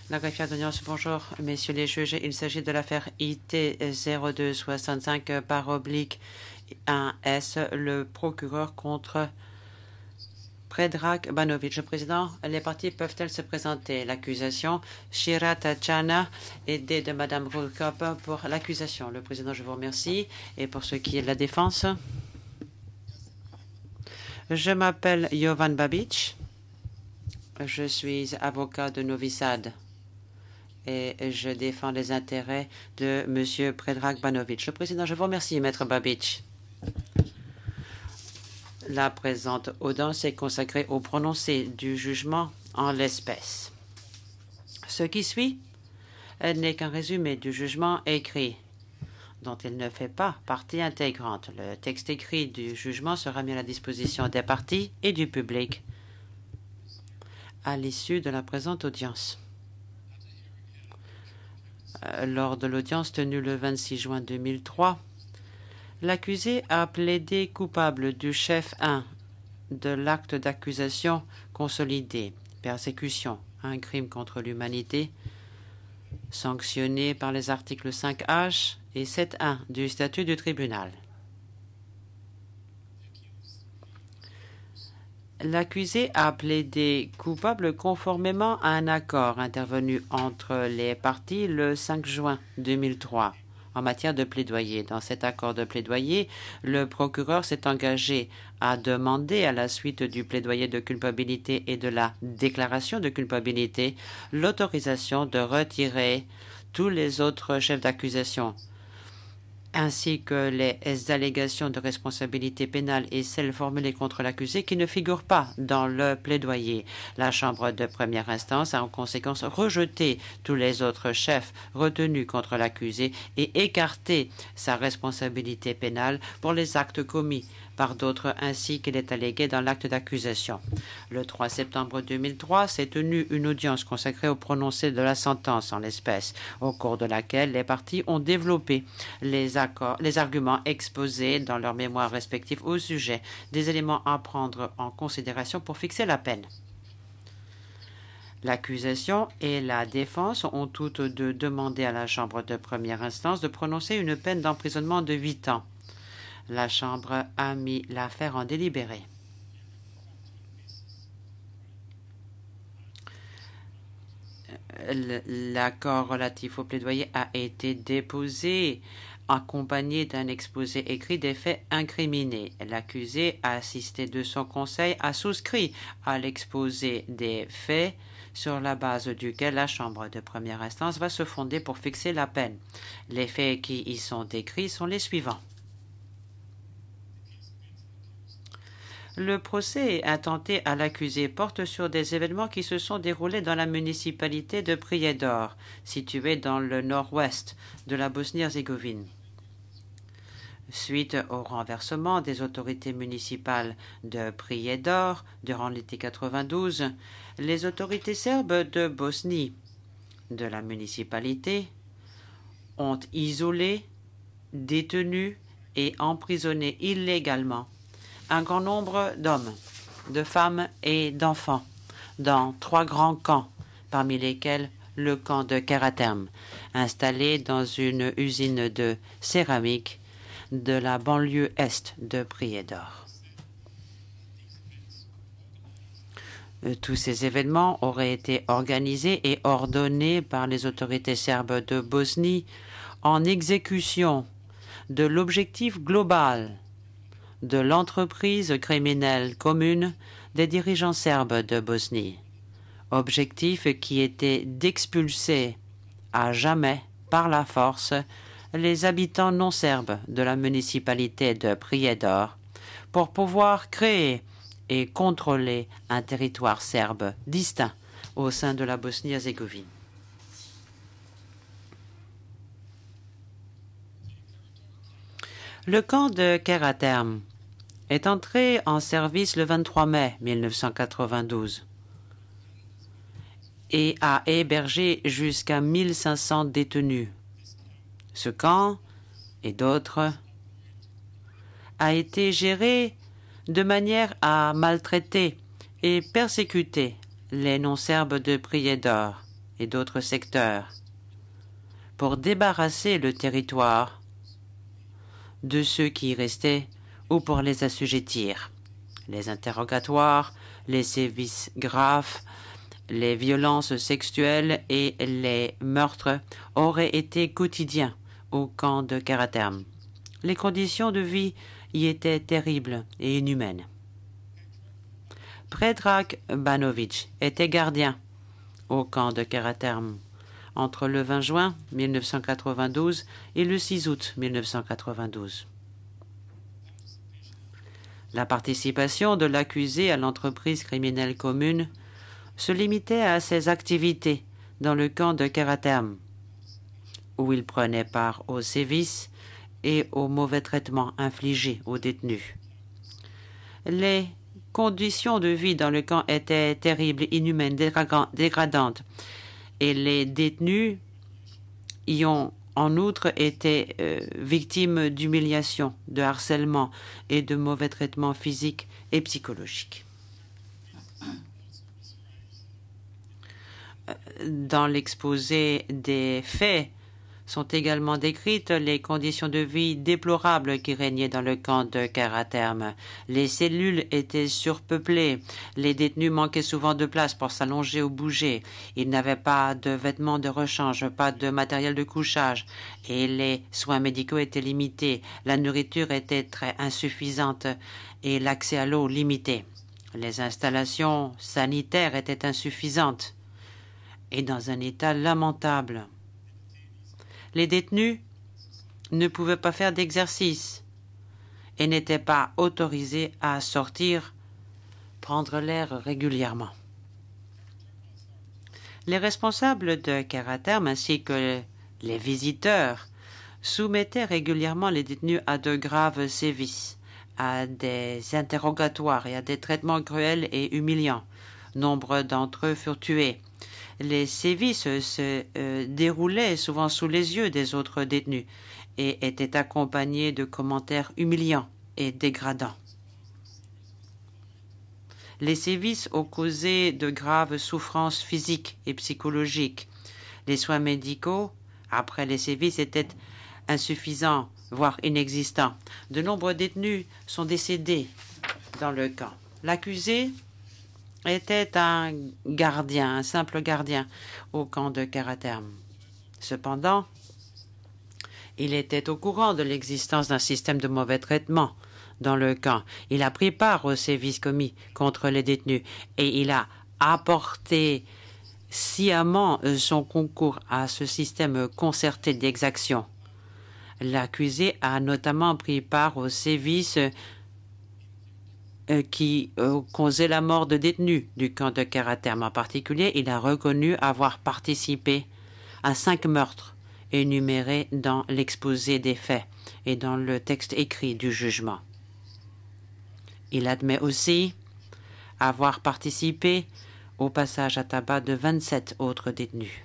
La greffière d'audience, bonjour, messieurs les juges. Il s'agit de l'affaire IT 0265/1S, le procureur contre Predrag Banovic. Le président, les parties peuvent-elles se présenter? L'accusation, Shira Tachana, aidée de Mme Rulkop pour l'accusation. Le président, je vous remercie. Et pour ce qui est de la défense, je m'appelle Jovan Babic. Je suis avocat de Novi Sad et je défends les intérêts de M. Predrag Banovic. Le président, je vous remercie, Maître Babic. La présente audience est consacrée au prononcé du jugement en l'espèce. Ce qui suit n'est qu'un résumé du jugement écrit, dont il ne fait pas partie intégrante. Le texte écrit du jugement sera mis à la disposition des parties et du public à l'issue de la présente audience. Lors de l'audience tenue le 26 juin 2003, l'accusé a plaidé coupable du chef 1 de l'acte d'accusation consolidé, persécution, un crime contre l'humanité, sanctionné par les articles 5H et 7.1 du statut du tribunal. L'accusé a plaidé coupable conformément à un accord intervenu entre les parties le 5 juin 2003 en matière de plaidoyer. Dans cet accord de plaidoyer, le procureur s'est engagé à demander, à la suite du plaidoyer de culpabilité et de la déclaration de culpabilité, l'autorisation de retirer tous les autres chefs d'accusation, ainsi que les allégations de responsabilité pénale et celles formulées contre l'accusé qui ne figurent pas dans le plaidoyer. La Chambre de première instance a en conséquence rejeté tous les autres chefs retenus contre l'accusé et écarté sa responsabilité pénale pour les actes commis par d'autres ainsi qu'il est allégué dans l'acte d'accusation. Le 3 septembre 2003 s'est tenue une audience consacrée au prononcé de la sentence en l'espèce, au cours de laquelle les parties ont développé les arguments exposés dans leurs mémoires respectifs au sujet des éléments à prendre en considération pour fixer la peine. L'accusation et la défense ont toutes deux demandé à la Chambre de première instance de prononcer une peine d'emprisonnement de 8 ans. La Chambre a mis l'affaire en délibéré. L'accord relatif au plaidoyer a été déposé accompagné d'un exposé écrit des faits incriminés. L'accusé, assisté de son conseil, a souscrit à l'exposé des faits sur la base duquel la Chambre de première instance va se fonder pour fixer la peine. Les faits qui y sont décrits sont les suivants. Le procès intenté à l'accusé porte sur des événements qui se sont déroulés dans la municipalité de Prijedor, située dans le nord-ouest de la Bosnie-Herzégovine. Suite au renversement des autorités municipales de Prijedor durant l'été 92, les autorités serbes de Bosnie, de la municipalité, ont isolé, détenu et emprisonné illégalement un grand nombre d'hommes, de femmes et d'enfants dans 3 grands camps, parmi lesquels le camp de Karaterm, installé dans une usine de céramique de la banlieue est de Prijedor. Tous ces événements auraient été organisés et ordonnés par les autorités serbes de Bosnie en exécution de l'objectif global de l'entreprise criminelle commune des dirigeants serbes de Bosnie, objectif qui était d'expulser à jamais par la force les habitants non serbes de la municipalité de Prijedor pour pouvoir créer et contrôler un territoire serbe distinct au sein de la Bosnie-Herzégovine. Le camp de Karaterm est entré en service le 23 mai 1992 et a hébergé jusqu'à 1500 détenus. Ce camp et d'autres a été géré de manière à maltraiter et persécuter les non-serbes de Prijedor et d'autres secteurs pour débarrasser le territoire de ceux qui y restaient ou pour les assujettir. Les interrogatoires, les sévices graves, les violences sexuelles et les meurtres auraient été quotidiens au camp de Karaterm. Les conditions de vie y étaient terribles et inhumaines. Predrag Banović était gardien au camp de Karaterm entre le 20 juin 1992 et le 6 août 1992. La participation de l'accusé à l'entreprise criminelle commune se limitait à ses activités dans le camp de Karaterm, où il prenait part aux sévices et aux mauvais traitements infligés aux détenus. Les conditions de vie dans le camp étaient terribles, inhumaines, dégradantes, et les détenus y ont en outre été victimes d'humiliation, de harcèlement et de mauvais traitements physiques et psychologiques. Dans l'exposé des faits sont également décrites les conditions de vie déplorables qui régnaient dans le camp de Karaterm. Les cellules étaient surpeuplées, les détenus manquaient souvent de place pour s'allonger ou bouger, ils n'avaient pas de vêtements de rechange, pas de matériel de couchage, et les soins médicaux étaient limités, la nourriture était très insuffisante et l'accès à l'eau limité. Les installations sanitaires étaient insuffisantes et dans un état lamentable. Les détenus ne pouvaient pas faire d'exercice et n'étaient pas autorisés à sortir, prendre l'air régulièrement. Les responsables de Karaterm ainsi que les visiteurs soumettaient régulièrement les détenus à de graves sévices, à des interrogatoires et à des traitements cruels et humiliants. Nombre d'entre eux furent tués. Les sévices se déroulaient souvent sous les yeux des autres détenus et étaient accompagnés de commentaires humiliants et dégradants. Les sévices ont causé de graves souffrances physiques et psychologiques. Les soins médicaux, après les sévices, étaient insuffisants, voire inexistants. De nombreux détenus sont décédés dans le camp. L'accusé était un gardien, un simple gardien au camp de Karaterm. Cependant, il était au courant de l'existence d'un système de mauvais traitement dans le camp. Il a pris part aux sévices commis contre les détenus et il a apporté sciemment son concours à ce système concerté d'exaction. L'accusé a notamment pris part aux sévices qui causaient la mort de détenus du camp de Karaterm. En particulier, il a reconnu avoir participé à 5 meurtres énumérés dans l'exposé des faits et dans le texte écrit du jugement. Il admet aussi avoir participé au passage à tabac de 27 autres détenus.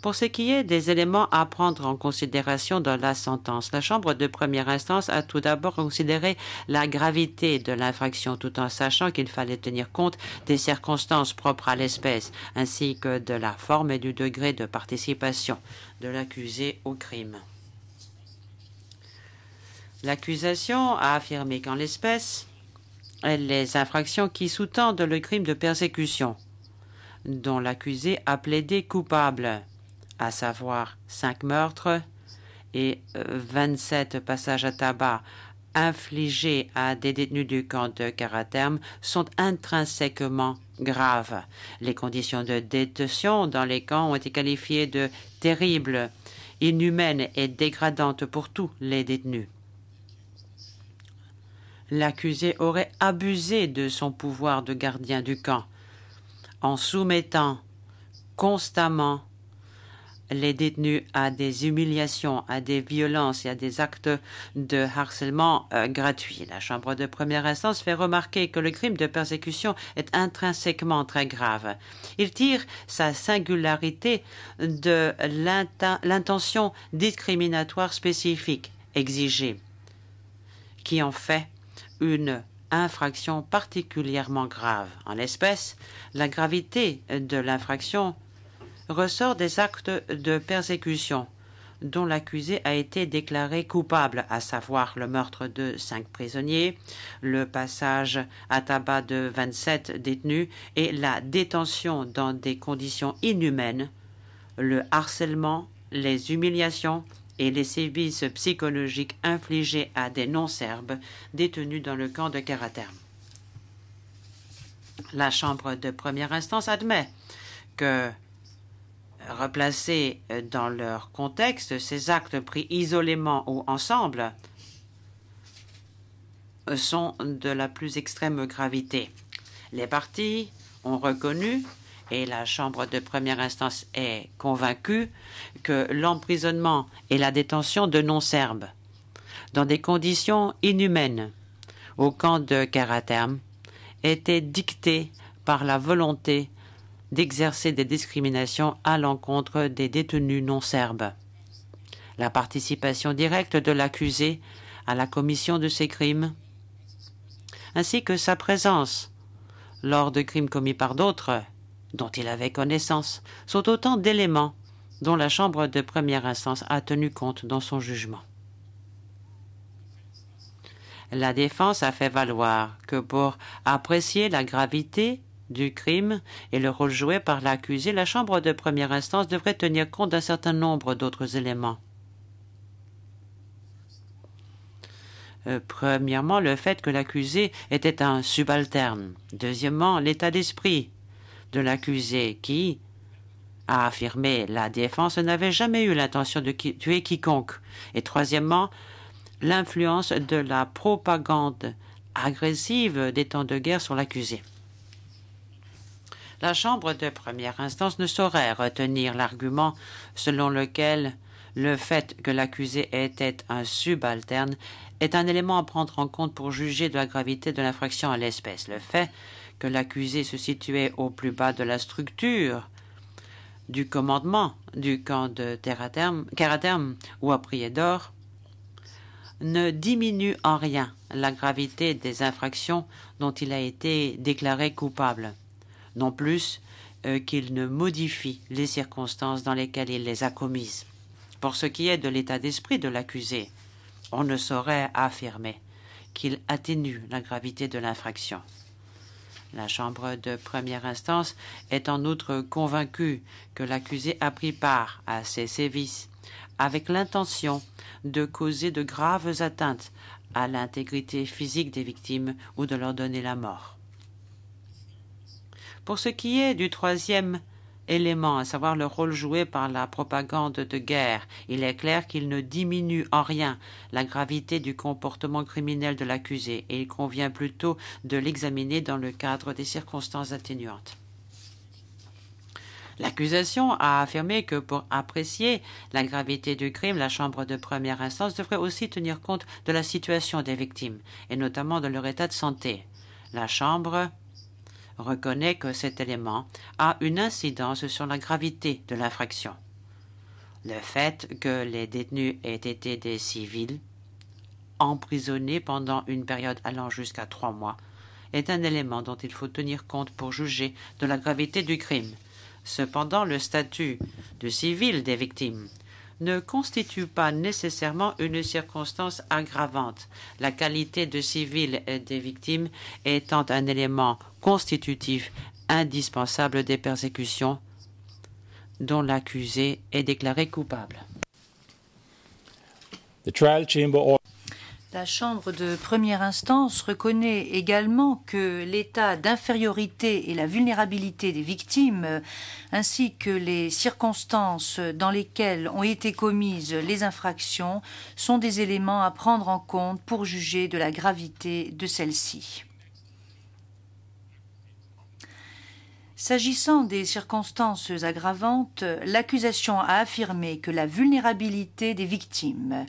Pour ce qui est des éléments à prendre en considération dans la sentence, la Chambre de première instance a tout d'abord considéré la gravité de l'infraction tout en sachant qu'il fallait tenir compte des circonstances propres à l'espèce ainsi que de la forme et du degré de participation de l'accusé au crime. L'accusation a affirmé qu'en l'espèce, les infractions qui sous-tendent le crime de persécution, dont l'accusé a plaidé coupable, à savoir 5 meurtres et 27 passages à tabac infligés à des détenus du camp de Karaterm, sont intrinsèquement graves. Les conditions de détention dans les camps ont été qualifiées de terribles, inhumaines et dégradantes pour tous les détenus. L'accusé aurait abusé de son pouvoir de gardien du camp en soumettant constamment les détenus à des humiliations, à des violences et à des actes de harcèlement gratuits. La Chambre de première instance fait remarquer que le crime de persécution est intrinsèquement très grave. Il tire sa singularité de l'intention discriminatoire spécifique exigée, qui en fait une infraction particulièrement grave. En l'espèce, la gravité de l'infraction ressort des actes de persécution dont l'accusé a été déclaré coupable, à savoir le meurtre de 5 prisonniers, le passage à tabac de 27 détenus et la détention dans des conditions inhumaines, le harcèlement, les humiliations et les sévices psychologiques infligés à des non-serbes détenus dans le camp de Karaterm. La Chambre de première instance admet que, replacés dans leur contexte, ces actes pris isolément ou ensemble sont de la plus extrême gravité. Les parties ont reconnu, et la Chambre de première instance est convaincue, que l'emprisonnement et la détention de non-serbes dans des conditions inhumaines au camp de Karaterm étaient dictés par la volonté d'exercer des discriminations à l'encontre des détenus non-serbes. La participation directe de l'accusé à la commission de ces crimes, ainsi que sa présence lors de crimes commis par d'autres dont il avait connaissance, sont autant d'éléments dont la Chambre de première instance a tenu compte dans son jugement. La défense a fait valoir que pour apprécier la gravité du crime et le rôle joué par l'accusé, la Chambre de première instance devrait tenir compte d'un certain nombre d'autres éléments. Premièrement, le fait que l'accusé était un subalterne. Deuxièmement, l'état d'esprit de l'accusé qui a affirmé la défense n'avait jamais eu l'intention de tuer quiconque. Et troisièmement, l'influence de la propagande agressive des temps de guerre sur l'accusé. La Chambre de première instance ne saurait retenir l'argument selon lequel le fait que l'accusé était un subalterne est un élément à prendre en compte pour juger de la gravité de l'infraction à l'espèce. Le fait que l'accusé se situait au plus bas de la structure du commandement du camp de Karaterm ou à Prijedor ne diminue en rien la gravité des infractions dont il a été déclaré coupable, non plus qu'il ne modifie les circonstances dans lesquelles il les a commises. Pour ce qui est de l'état d'esprit de l'accusé, on ne saurait affirmer qu'il atténue la gravité de l'infraction. La Chambre de première instance est en outre convaincue que l'accusé a pris part à ces sévices avec l'intention de causer de graves atteintes à l'intégrité physique des victimes ou de leur donner la mort. Pour ce qui est du troisième élément, à savoir le rôle joué par la propagande de guerre, il est clair qu'il ne diminue en rien la gravité du comportement criminel de l'accusé et il convient plutôt de l'examiner dans le cadre des circonstances atténuantes. L'accusation a affirmé que pour apprécier la gravité du crime, la Chambre de première instance devrait aussi tenir compte de la situation des victimes et notamment de leur état de santé. La Chambre reconnaît que cet élément a une incidence sur la gravité de l'infraction. Le fait que les détenus aient été des civils emprisonnés pendant une période allant jusqu'à 3 mois est un élément dont il faut tenir compte pour juger de la gravité du crime. Cependant, le statut de civil des victimes ne constitue pas nécessairement une circonstance aggravante, la qualité de civil des victimes étant un élément constitutif indispensable des persécutions dont l'accusé est déclaré coupable. La Chambre de première instance reconnaît également que l'état d'infériorité et la vulnérabilité des victimes, ainsi que les circonstances dans lesquelles ont été commises les infractions, sont des éléments à prendre en compte pour juger de la gravité de celles-ci. S'agissant des circonstances aggravantes, l'accusation a affirmé que la vulnérabilité des victimes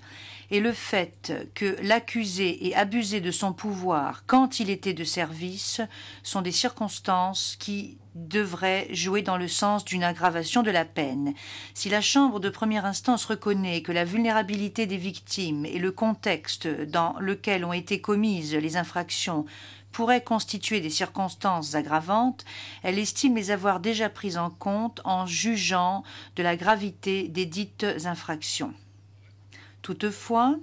et le fait que l'accusé ait abusé de son pouvoir quand il était de service sont des circonstances qui devraient jouer dans le sens d'une aggravation de la peine. Si la Chambre de première instance reconnaît que la vulnérabilité des victimes et le contexte dans lequel ont été commises les infractions pourraient constituer des circonstances aggravantes, elle estime les avoir déjà prises en compte en jugeant de la gravité des dites infractions. Toutefois,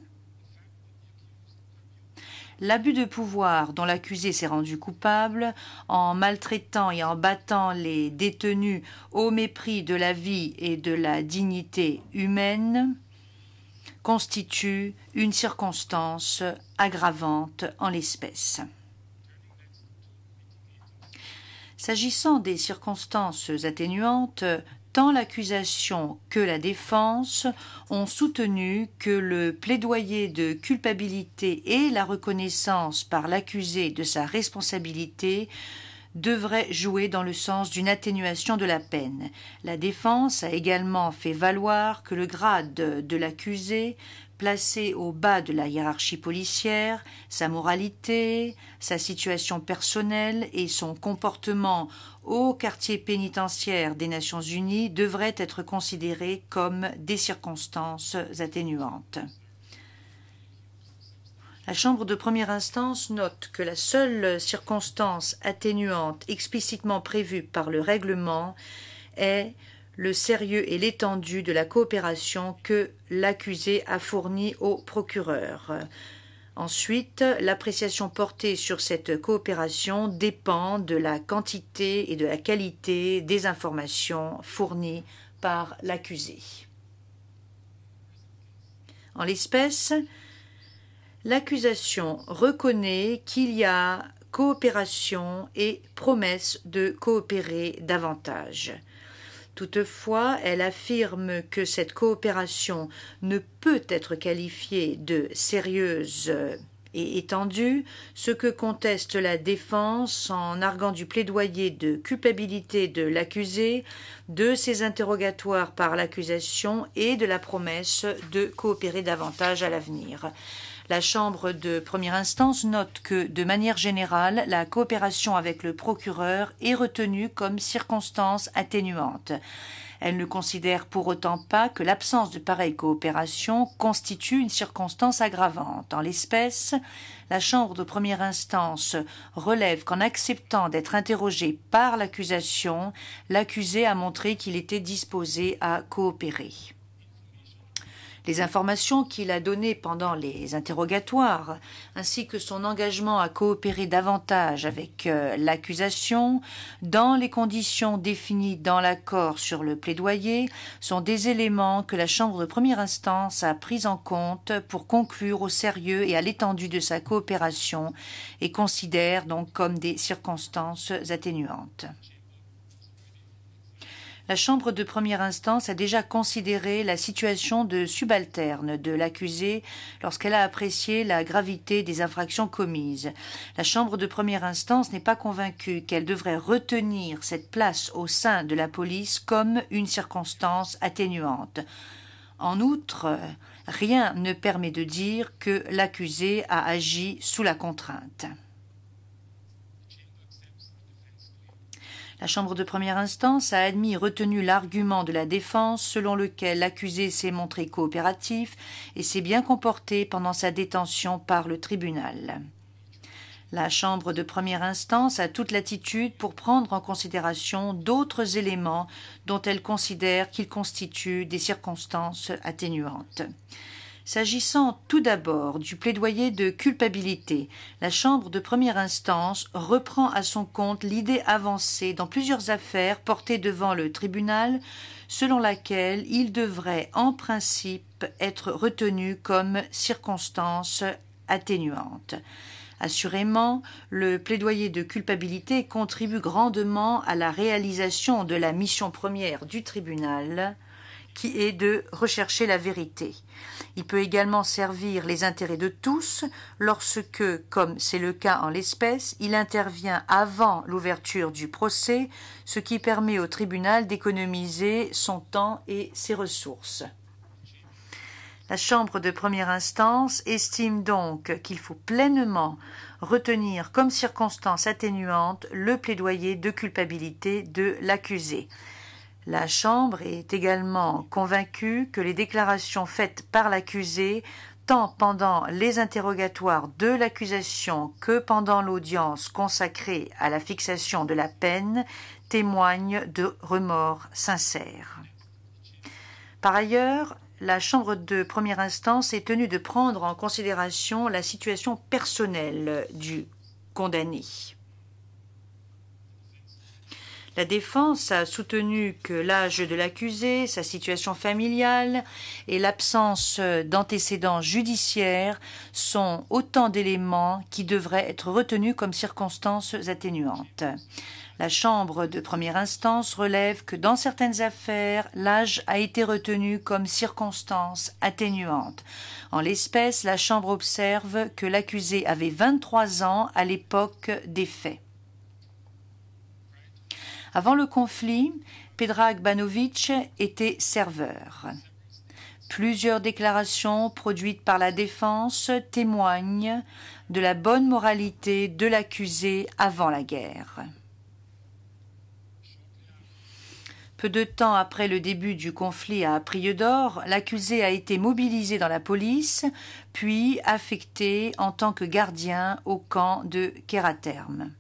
l'abus de pouvoir dont l'accusé s'est rendu coupable en maltraitant et en battant les détenus au mépris de la vie et de la dignité humaine constitue une circonstance aggravante en l'espèce. S'agissant des circonstances atténuantes, tant l'accusation que la défense ont soutenu que le plaidoyer de culpabilité et la reconnaissance par l'accusé de sa responsabilité devraient jouer dans le sens d'une atténuation de la peine. La défense a également fait valoir que le grade de l'accusé, placé au bas de la hiérarchie policière, sa moralité, sa situation personnelle et son comportement au quartier pénitentiaire des Nations Unies devraient être considérés comme des circonstances atténuantes. La Chambre de première instance note que la seule circonstance atténuante explicitement prévue par le règlement est le sérieux et l'étendue de la coopération que l'accusé a fournie au procureur. Ensuite, l'appréciation portée sur cette coopération dépend de la quantité et de la qualité des informations fournies par l'accusé. En l'espèce, l'accusation reconnaît qu'il y a coopération et promesse de coopérer davantage. Toutefois, elle affirme que cette coopération ne peut être qualifiée de sérieuse et étendue, ce que conteste la défense en arguant du plaidoyer de culpabilité de l'accusé, de ses interrogatoires par l'accusation et de la promesse de coopérer davantage à l'avenir. La Chambre de première instance note que, de manière générale, la coopération avec le procureur est retenue comme circonstance atténuante. Elle ne considère pour autant pas que l'absence de pareille coopération constitue une circonstance aggravante. En l'espèce, la Chambre de première instance relève qu'en acceptant d'être interrogé par l'accusation, l'accusé a montré qu'il était disposé à coopérer. Les informations qu'il a données pendant les interrogatoires, ainsi que son engagement à coopérer davantage avec l'accusation, dans les conditions définies dans l'accord sur le plaidoyer, sont des éléments que la Chambre de première instance a pris en compte pour conclure au sérieux et à l'étendue de sa coopération et considère donc comme des circonstances atténuantes. La Chambre de première instance a déjà considéré la situation de subalterne de l'accusé lorsqu'elle a apprécié la gravité des infractions commises. La Chambre de première instance n'est pas convaincue qu'elle devrait retenir cette place au sein de la police comme une circonstance atténuante. En outre, rien ne permet de dire que l'accusé a agi sous la contrainte. La Chambre de première instance a admis et retenu l'argument de la défense selon lequel l'accusé s'est montré coopératif et s'est bien comporté pendant sa détention par le tribunal. La Chambre de première instance a toute latitude pour prendre en considération d'autres éléments dont elle considère qu'ils constituent des circonstances atténuantes. S'agissant tout d'abord du plaidoyer de culpabilité, la Chambre de première instance reprend à son compte l'idée avancée dans plusieurs affaires portées devant le tribunal, selon laquelle il devrait en principe être retenu comme circonstance atténuante. Assurément, le plaidoyer de culpabilité contribue grandement à la réalisation de la mission première du tribunal, qui est de rechercher la vérité. Il peut également servir les intérêts de tous lorsque, comme c'est le cas en l'espèce, il intervient avant l'ouverture du procès, ce qui permet au tribunal d'économiser son temps et ses ressources. La Chambre de première instance estime donc qu'il faut pleinement retenir comme circonstance atténuante le plaidoyer de culpabilité de l'accusé. La Chambre est également convaincue que les déclarations faites par l'accusé tant pendant les interrogatoires de l'accusation que pendant l'audience consacrée à la fixation de la peine témoignent de remords sincères. Par ailleurs, la Chambre de première instance est tenue de prendre en considération la situation personnelle du condamné. La défense a soutenu que l'âge de l'accusé, sa situation familiale et l'absence d'antécédents judiciaires sont autant d'éléments qui devraient être retenus comme circonstances atténuantes. La Chambre de première instance relève que dans certaines affaires, l'âge a été retenu comme circonstance atténuante. En l'espèce, la Chambre observe que l'accusé avait 23 ans à l'époque des faits. Avant le conflit, Predrag Banović était serveur. Plusieurs déclarations produites par la défense témoignent de la bonne moralité de l'accusé avant la guerre. Peu de temps après le début du conflit à Prijedor, l'accusé a été mobilisé dans la police, puis affecté en tant que gardien au camp de Keraterm.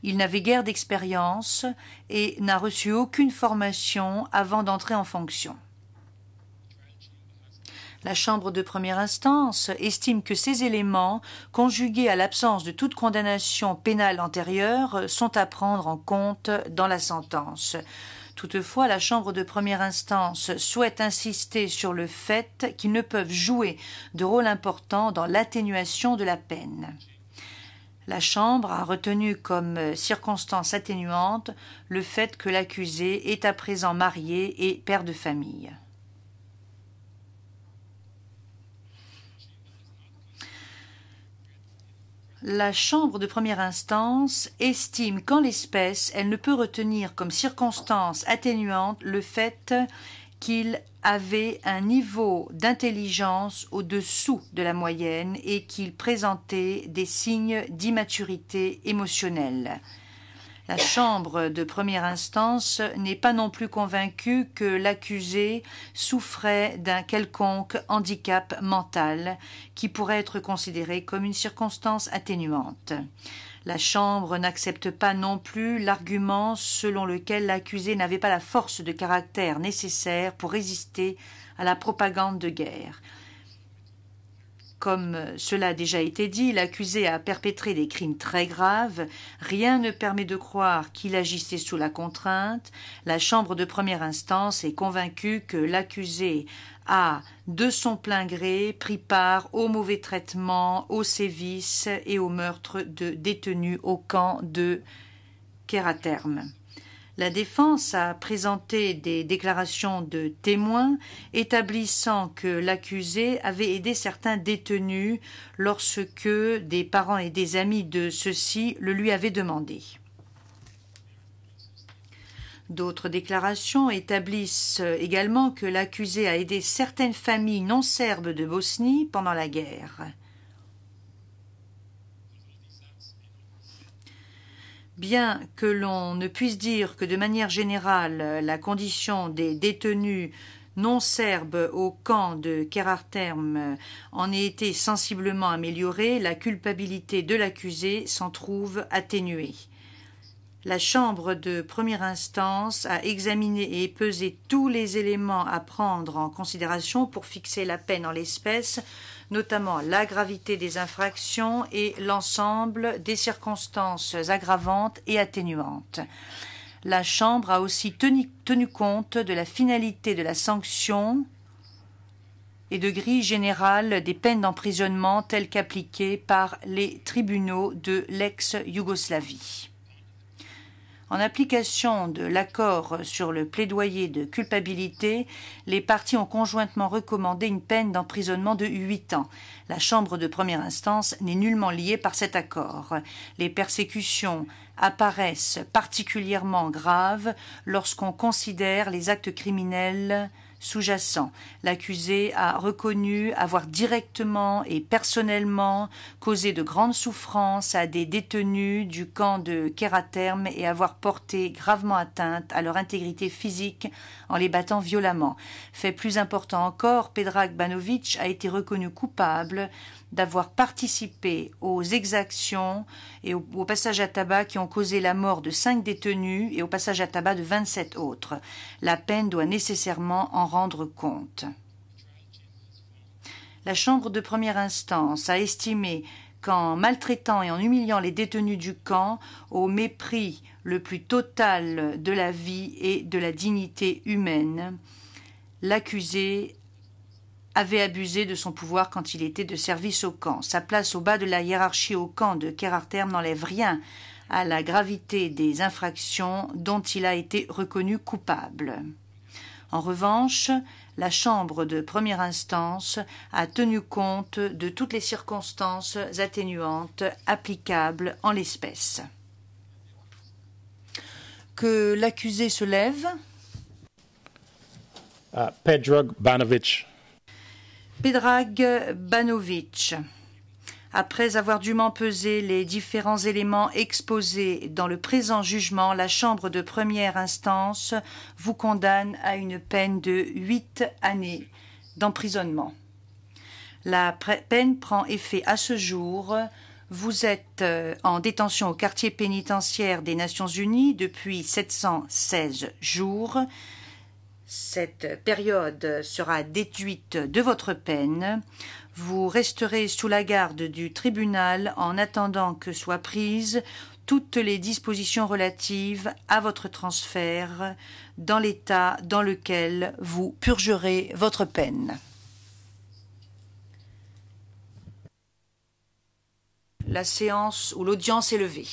Il n'avait guère d'expérience et n'a reçu aucune formation avant d'entrer en fonction. La Chambre de première instance estime que ces éléments, conjugués à l'absence de toute condamnation pénale antérieure, sont à prendre en compte dans la sentence. Toutefois, la Chambre de première instance souhaite insister sur le fait qu'ils ne peuvent jouer de rôle important dans l'atténuation de la peine. La Chambre a retenu comme circonstance atténuante le fait que l'accusé est à présent marié et père de famille. La Chambre de première instance estime qu'en l'espèce, elle ne peut retenir comme circonstance atténuante le fait qu'il avait un niveau d'intelligence au-dessous de la moyenne et qu'il présentait des signes d'immaturité émotionnelle. La Chambre de première instance n'est pas non plus convaincue que l'accusé souffrait d'un quelconque handicap mental qui pourrait être considéré comme une circonstance atténuante. La Chambre n'accepte pas non plus l'argument selon lequel l'accusé n'avait pas la force de caractère nécessaire pour résister à la propagande de guerre. Comme cela a déjà été dit, l'accusé a perpétré des crimes très graves. Rien ne permet de croire qu'il agissait sous la contrainte. La Chambre de première instance est convaincue que l'accusé a, de son plein gré, pris part au mauvais traitement, aux sévices et au meurtre de détenus au camp de Keraterm. La défense a présenté des déclarations de témoins établissant que l'accusé avait aidé certains détenus lorsque des parents et des amis de ceux-ci le lui avaient demandé. D'autres déclarations établissent également que l'accusé a aidé certaines familles non serbes de Bosnie pendant la guerre. Bien que l'on ne puisse dire que de manière générale la condition des détenus non serbes au camp de Keraterm en ait été sensiblement améliorée, la culpabilité de l'accusé s'en trouve atténuée. La Chambre de première instance a examiné et pesé tous les éléments à prendre en considération pour fixer la peine en l'espèce, notamment la gravité des infractions et l'ensemble des circonstances aggravantes et atténuantes. La Chambre a aussi tenu compte de la finalité de la sanction et de grille générale des peines d'emprisonnement telles qu'appliquées par les tribunaux de l'ex-Yougoslavie. En application de l'accord sur le plaidoyer de culpabilité, les parties ont conjointement recommandé une peine d'emprisonnement de 8 ans. La Chambre de première instance n'est nullement liée par cet accord. Les persécutions apparaissent particulièrement graves lorsqu'on considère les actes criminels sous-jacent. L'accusé a reconnu avoir directement et personnellement causé de grandes souffrances à des détenus du camp de Keraterm et avoir porté gravement atteinte à leur intégrité physique en les battant violemment. Fait plus important encore, Predrag Banović a été reconnu coupable d'avoir participé aux exactions et au passage à tabac qui ont causé la mort de 5 détenus et au passage à tabac de 27 autres. La peine doit nécessairement en rendre compte. La Chambre de première instance a estimé qu'en maltraitant et en humiliant les détenus du camp, au mépris le plus total de la vie et de la dignité humaine, l'accusé avait abusé de son pouvoir quand il était de service au camp. Sa place au bas de la hiérarchie au camp de Keraterm n'enlève rien à la gravité des infractions dont il a été reconnu coupable. En revanche, la Chambre de première instance a tenu compte de toutes les circonstances atténuantes applicables en l'espèce. Que l'accusé se lève. Predrag Banović. Predrag Banović. Après avoir dûment pesé les différents éléments exposés dans le présent jugement, la Chambre de première instance vous condamne à une peine de 8 années d'emprisonnement. La peine prend effet à ce jour. Vous êtes en détention au quartier pénitentiaire des Nations Unies depuis 716 jours. Cette période sera déduite de votre peine. Vous resterez sous la garde du tribunal en attendant que soient prises toutes les dispositions relatives à votre transfert dans l'état dans lequel vous purgerez votre peine. La séance ou l'audience est levée.